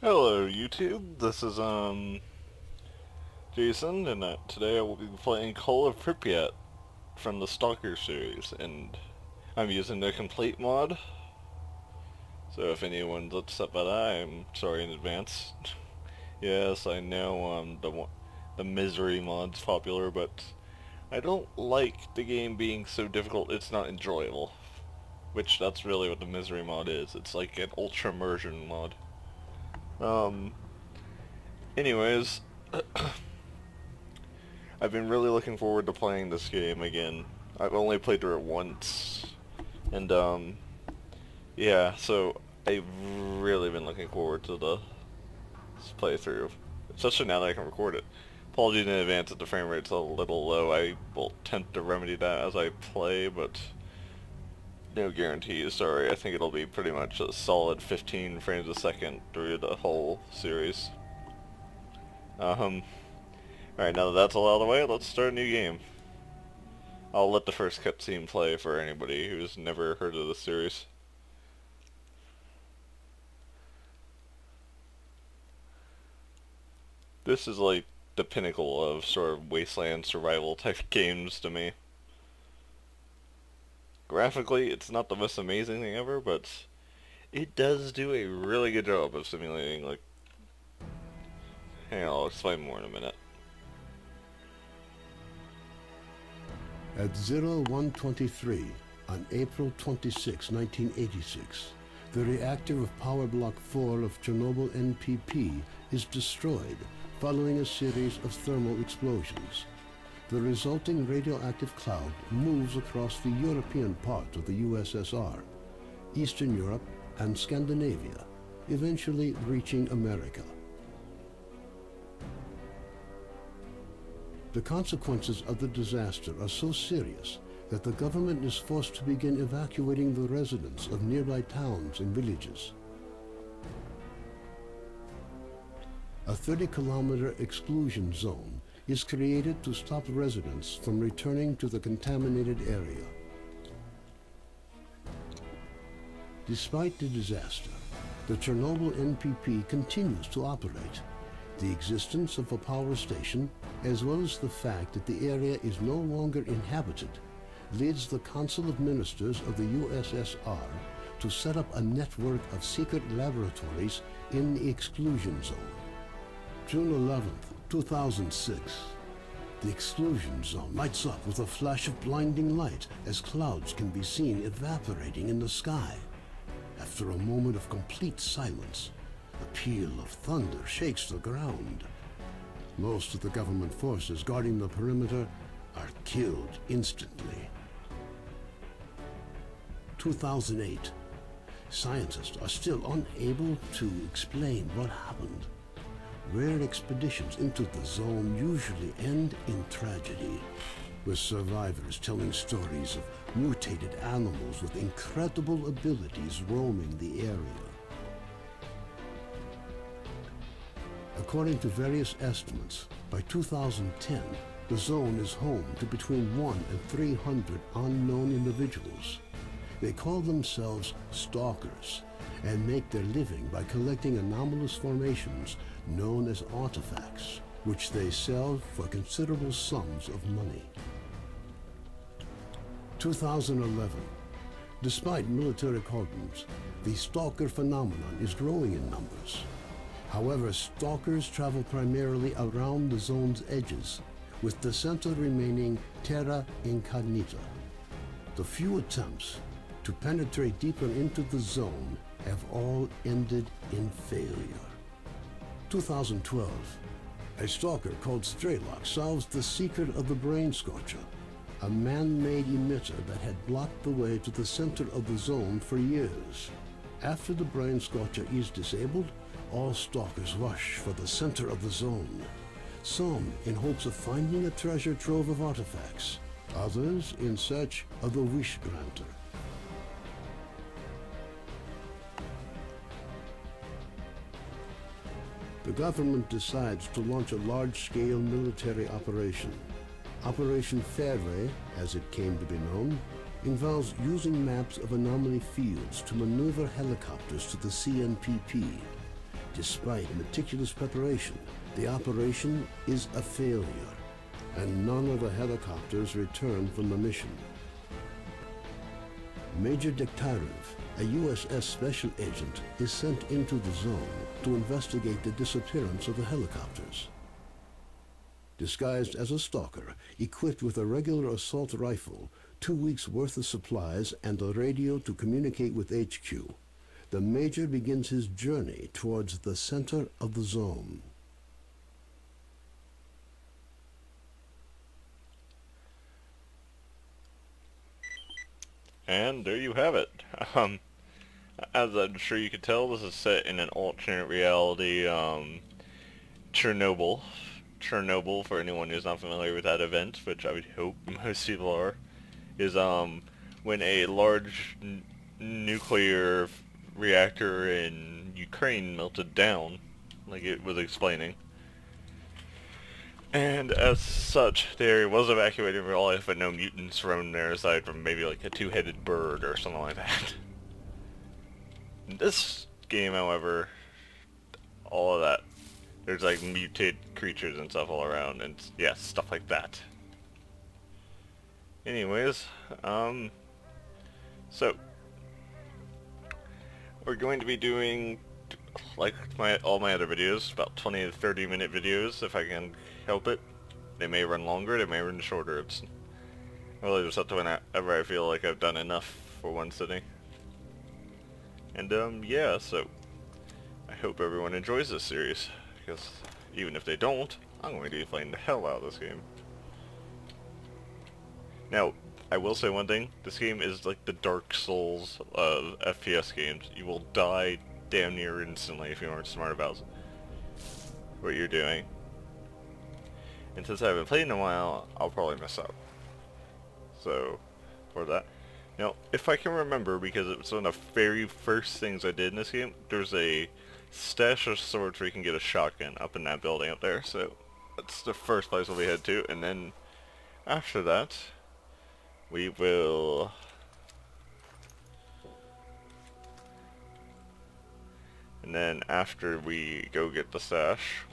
Hello YouTube, this is Jason, and today I will be playing Call of Pripyat from the Stalker series, and I'm using the complete mod, so if anyone's upset by that, I'm sorry in advance. Yes, I know the misery mod's popular, but I don't like the game being so difficult it's not enjoyable, which that's really what the misery mod is. It's like an ultra immersion mod. Um, anyways, I've been really looking forward to playing this game again. I've only played through it once, and yeah, so I've really been looking forward to this playthrough, especially now that I can record it. Apologies in advance if the frame rate's a little low. I will attempt to remedy that as I play, but no guarantees. Sorry, I think it'll be pretty much a solid 15 frames a second through the whole series. Alright, now that that's all out of the way, let's start a new game. I'll let the first cutscene play for anybody who's never heard of the series. This is like the pinnacle of sort of wasteland survival type games to me. Graphically, it's not the most amazing thing ever, but it does do a really good job of simulating, like... Hang on, I'll explain more in a minute. At 0123 on April 26, 1986, the reactor of Power Block 4 of Chernobyl NPP is destroyed following a series of thermal explosions. The resulting radioactive cloud moves across the European part of the USSR, Eastern Europe, and Scandinavia, eventually reaching America. The consequences of the disaster are so serious that the government is forced to begin evacuating the residents of nearby towns and villages. A 30-kilometer exclusion zone is created to stop residents from returning to the contaminated area. Despite the disaster, the Chernobyl NPP continues to operate. The existence of a power station, as well as the fact that the area is no longer inhabited, leads the Council of Ministers of the USSR to set up a network of secret laboratories in the exclusion zone. June 11th, 2006. The exclusion zone lights up with a flash of blinding light as clouds can be seen evaporating in the sky. After a moment of complete silence, a peal of thunder shakes the ground. Most of the government forces guarding the perimeter are killed instantly. 2008. Scientists are still unable to explain what happened. Rare expeditions into the zone usually end in tragedy, with survivors telling stories of mutated animals with incredible abilities roaming the area. According to various estimates, by 2010, the zone is home to between 1 and 300 unknown individuals. They call themselves Stalkers and make their living by collecting anomalous formations known as artifacts, which they sell for considerable sums of money. 2011. Despite military cordons, the Stalker phenomenon is growing in numbers. However, Stalkers travel primarily around the zone's edges, with the center remaining terra incognita. The few attempts to penetrate deeper into the zone have all ended in failure. 2012. A stalker called S.T.A.L.K.E.R solves the secret of the brain scorcher, a man-made emitter that had blocked the way to the center of the zone for years. After the brain scorcher is disabled, all stalkers rush for the center of the zone, some in hopes of finding a treasure trove of artifacts, others in search of the wish granter. The government decides to launch a large-scale military operation. Operation S.T.A.L.K.E.R, as it came to be known, involves using maps of anomaly fields to maneuver helicopters to the CNPP. Despite meticulous preparation, the operation is a failure, and none of the helicopters return from the mission. Major Dektarev, a USS special agent, is sent into the zone to investigate the disappearance of the helicopters. Disguised as a stalker, equipped with a regular assault rifle, 2 weeks' worth of supplies, and a radio to communicate with HQ, the Major begins his journey towards the center of the zone. And there you have it. As I'm sure you could tell, this is set in an alternate reality, Chernobyl. Chernobyl, for anyone who's not familiar with that event, which I would hope most people are, is when a large nuclear reactor in Ukraine melted down, like it was explaining. And as such, there was evacuated in real life, but no mutants roamed there aside from maybe like a two-headed bird or something like that. In this game, however, all of that, there's like mutated creatures and stuff all around, and yeah, stuff like that. Anyways, so we're going to be doing, like all my other videos, about 20 to 30 minute videos if I can help it. They may run longer, they may run shorter. It's really just up to whenever I feel like I've done enough for one sitting. And yeah, so I hope everyone enjoys this series, because even if they don't, I'm going to be playing the hell out of this game. Now, I will say one thing, this game is like the Dark Souls of FPS games. You will die damn near instantly if you aren't smart about what you're doing. And since I haven't played in a while, I'll probably mess up. So, for that. Now, if I can remember, because it was one of the very first things I did in this game, there's a stash of swords where you can get a shotgun up in that building up there, so that's the first place we'll be headed to, and then after that, we will and then after we go get the stash,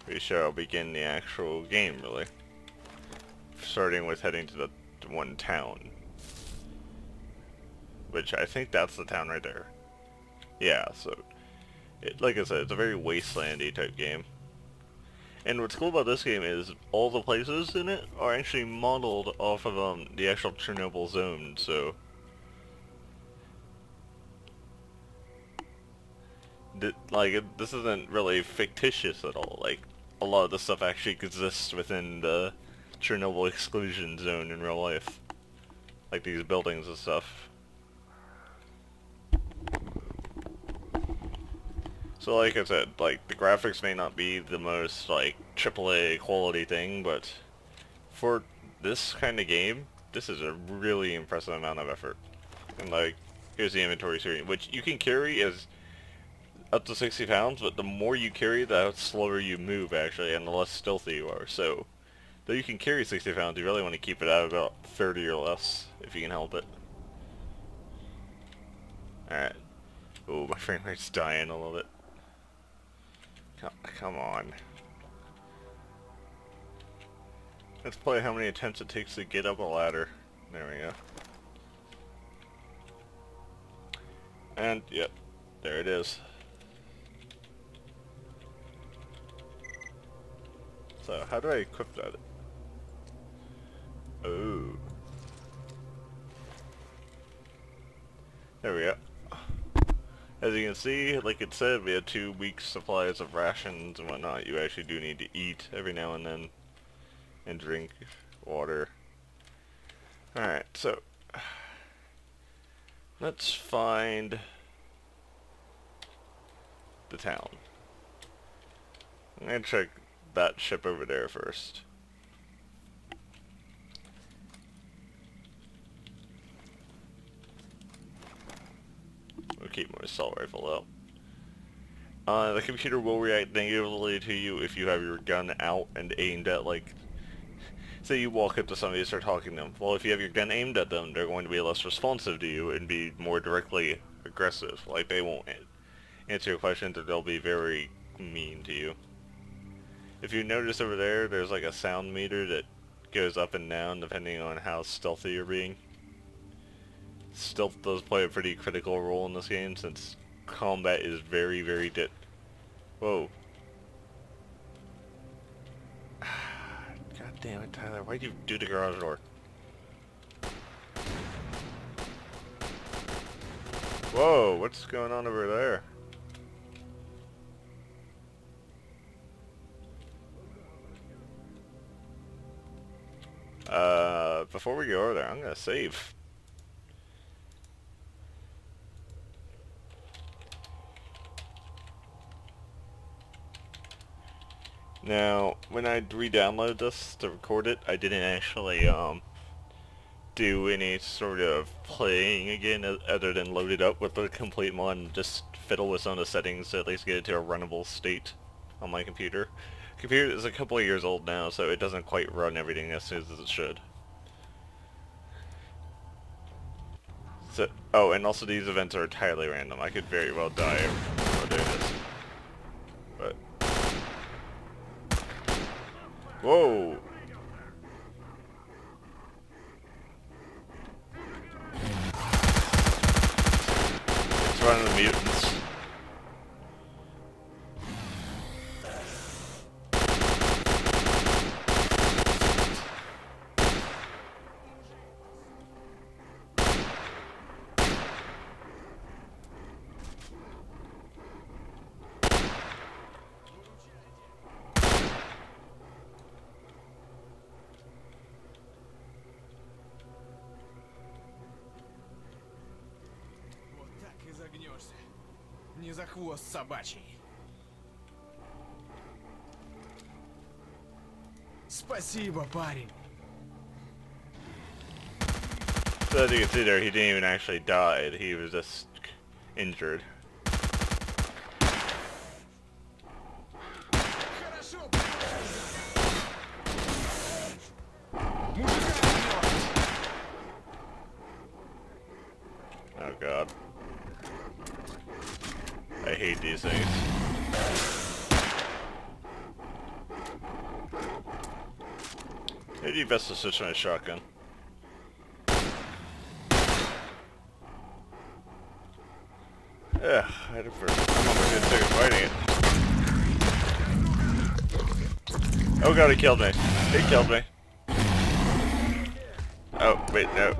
we shall begin the actual game, really. Starting with heading to the one town. Which I think that's the town right there. Yeah, so like I said, it's a very wastelandy type game. And what's cool about this game is all the places in it are actually modeled off of the actual Chernobyl zone, so this isn't really fictitious at all. Like, a lot of the stuff actually exists within the Chernobyl exclusion zone in real life. Like these buildings and stuff. So like I said, like, the graphics may not be the most, like, AAA quality thing, but for this kind of game, this is a really impressive amount of effort. And like, here's the inventory screen, which you can carry as up to 60 pounds, but the more you carry, the slower you move, actually, and the less stealthy you are. So, though you can carry 60 pounds, you really want to keep it at about 30 or less, if you can help it. Alright. Oh, my frame rate's dying a little bit. Come on. Let's play how many attempts it takes to get up a ladder. There we go. And, yep, there it is. So, how do I equip that? Oh. There we go. As you can see, like it said, we had 2 weeks supplies of rations and whatnot. You actually do need to eat every now and then. And drink water. Alright, so let's find the town. I'm gonna check that ship over there first. We'll keep my assault rifle out. The computer will react negatively to you if you have your gun out and aimed at, like, say you walk up to somebody and start talking to them. Well, if you have your gun aimed at them, they're going to be less responsive to you and be more directly aggressive. Like, they won't answer your questions or they'll be very mean to you. If you notice over there, there's like a sound meter that goes up and down depending on how stealthy you're being. Stealth does play a pretty critical role in this game since combat is very, very Whoa. God damn it, Tyler. Why'd you do the garage door? Whoa, what's going on over there? Before we go over there, I'm gonna save. Now, when I re-download this to record it, I didn't actually, do any sort of playing again other than load it up with the complete mod and just fiddle with some of the settings to at least get it to a runnable state on my computer. Computer is a couple of years old now, so it doesn't quite run everything as soon as it should. So, oh, and also these events are entirely random. I could very well die while doing this. But... Whoa! It's running the mutants. Не за хвост собачий. Спасибо, парень. So as you can see there, he didn't even actually die. He was just injured. Oh god. I hate these things. Maybe best to switch my shotgun. Yeah, I had it for... I'm almost gonna start fighting it. Oh god, he killed me. He killed me. Oh, wait, no.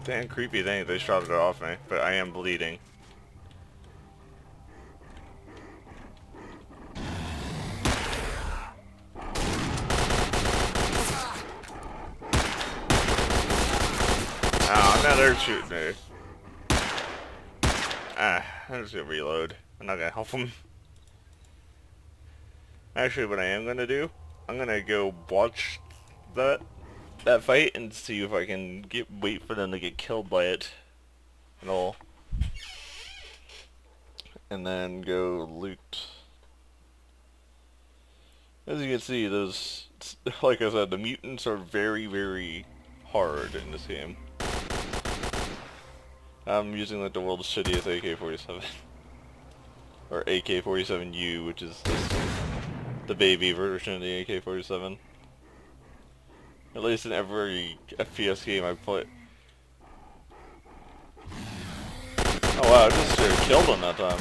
Damn creepy thing, they shot it off me, but I am bleeding. Oh, now they're shooting me. I'm just gonna reload. I'm not gonna help them. Actually, what I am gonna do, I'm gonna go watch that fight and see if I can wait for them to get killed by it and all, and then go loot. As you can see, those, like I said, the mutants are very, very hard in this game. I'm using like the world's shittiest AK-47 or AK-47U, which is just the baby version of the AK-47. At least in every FPS game I play. Oh wow, I just straight killed him that time.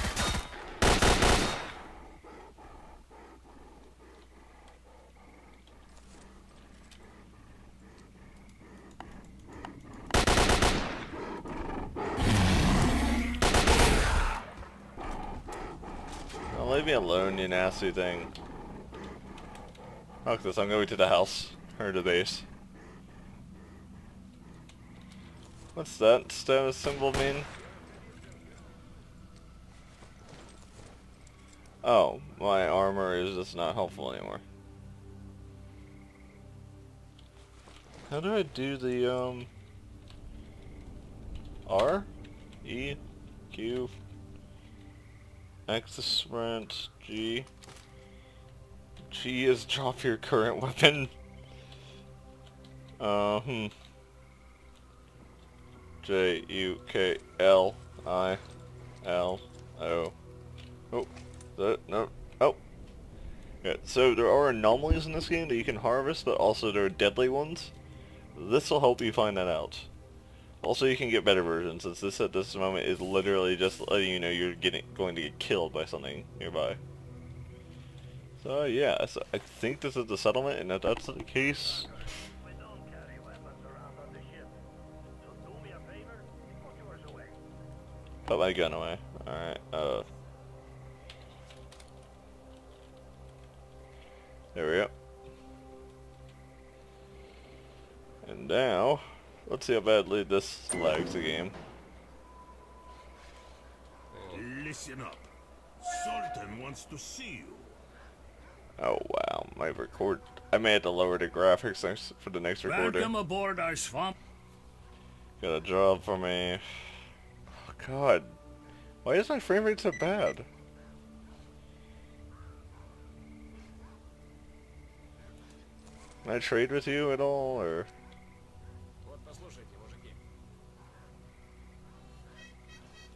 Now leave me alone, you nasty thing. Fuck this, I'm going to the house. Or the base. What's that status symbol mean? Oh, my armor is just not helpful anymore. How do I do the, R? E? Q? X to sprint, G. G is drop your current weapon. J-U-K-L-I-L-O. Oh, that, no, oh. Yeah, so there are anomalies in this game that you can harvest, but also there are deadly ones. This will help you find that out. Also, you can get better versions, since this at this moment is literally just letting you know you're going to get killed by something nearby. So yeah, so I think this is the settlement, and if that's the case, put my gun away. Alright, there we go. And now, let's see how badly this lags the game. Listen up. Sultan wants to see you. Oh wow, my record. I may have to lower the graphics for the next recorder. Welcome aboard our swamp. Got a job for me. Oh god. Why is my frame rate so bad? Can I trade with you at all, or?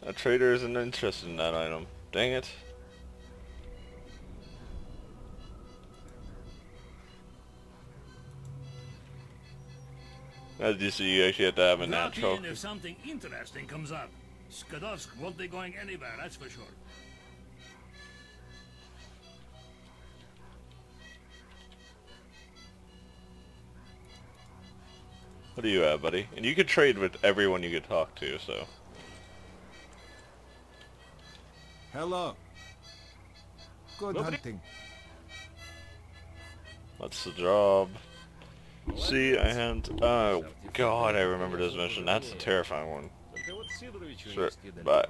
A trader isn't interested in that item. Dang it. As you see, you actually have to have a Drop natural. in if something interesting comes up. Skadovsk won't be going anywhere, that's for sure. What do you have, buddy? And you could trade with everyone you could talk to, so. Hello. Good hunting. What's the job? See, I had. Oh, God, I remember this mission. That's a terrifying one. Sure, bye.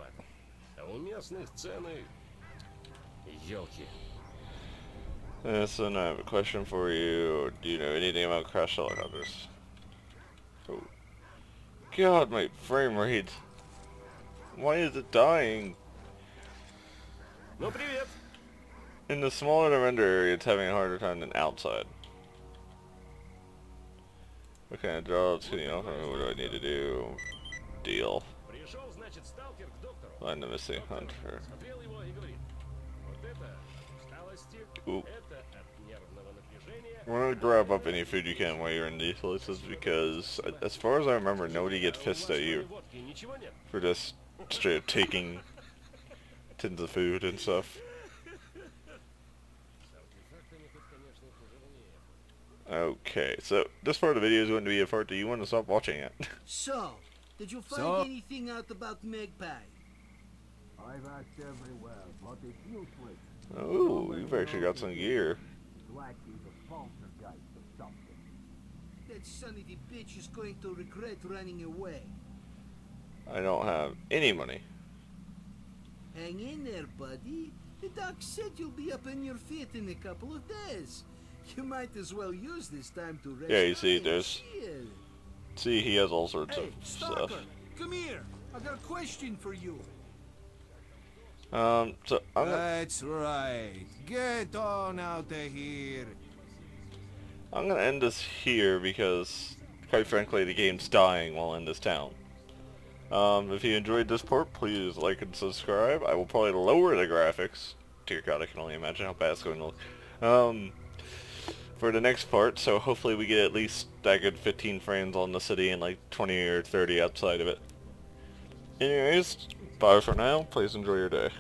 Listen, I have a question for you. Do you know anything about crash helicopters? Oh. God, my frame rate. Why is it dying? In the smaller the render area, it's having a harder time than outside. What kind of jobs can you offer me? What do I need to do? Deal. Find the missing hunter. Ooh. I'm gonna grab up any food you can while you're in these places, because as far as I remember, nobody gets pissed at you for just straight up taking tins of food and stuff. Okay, so this part of the video is going to be a part that you want to stop watching it. So, did you find anything out about Magpie? I've asked everywhere, but it's useless. Oh, you've actually got some gear. Blackie, the poltergeist or something. That son of a bitch is going to regret running away. I don't have any money. Hang in there, buddy. The doc said you'll be up on your feet in a couple of days. You might as well use this time to rest. Yeah, you see, and there's. chill. See, he has all sorts Hey, of Stalker, stuff. come here. I got a question for you. So I'm gonna, That's right. Get on out of here. I'm gonna end this here because, quite frankly, the game's dying while in this town. If you enjoyed this part, please like and subscribe. I will probably lower the graphics. Dear God, I can only imagine how bad it's going to look. For the next part, so hopefully we get at least that good 15 frames on the city and like 20 or 30 outside of it. Anyways, bye for now. Please enjoy your day.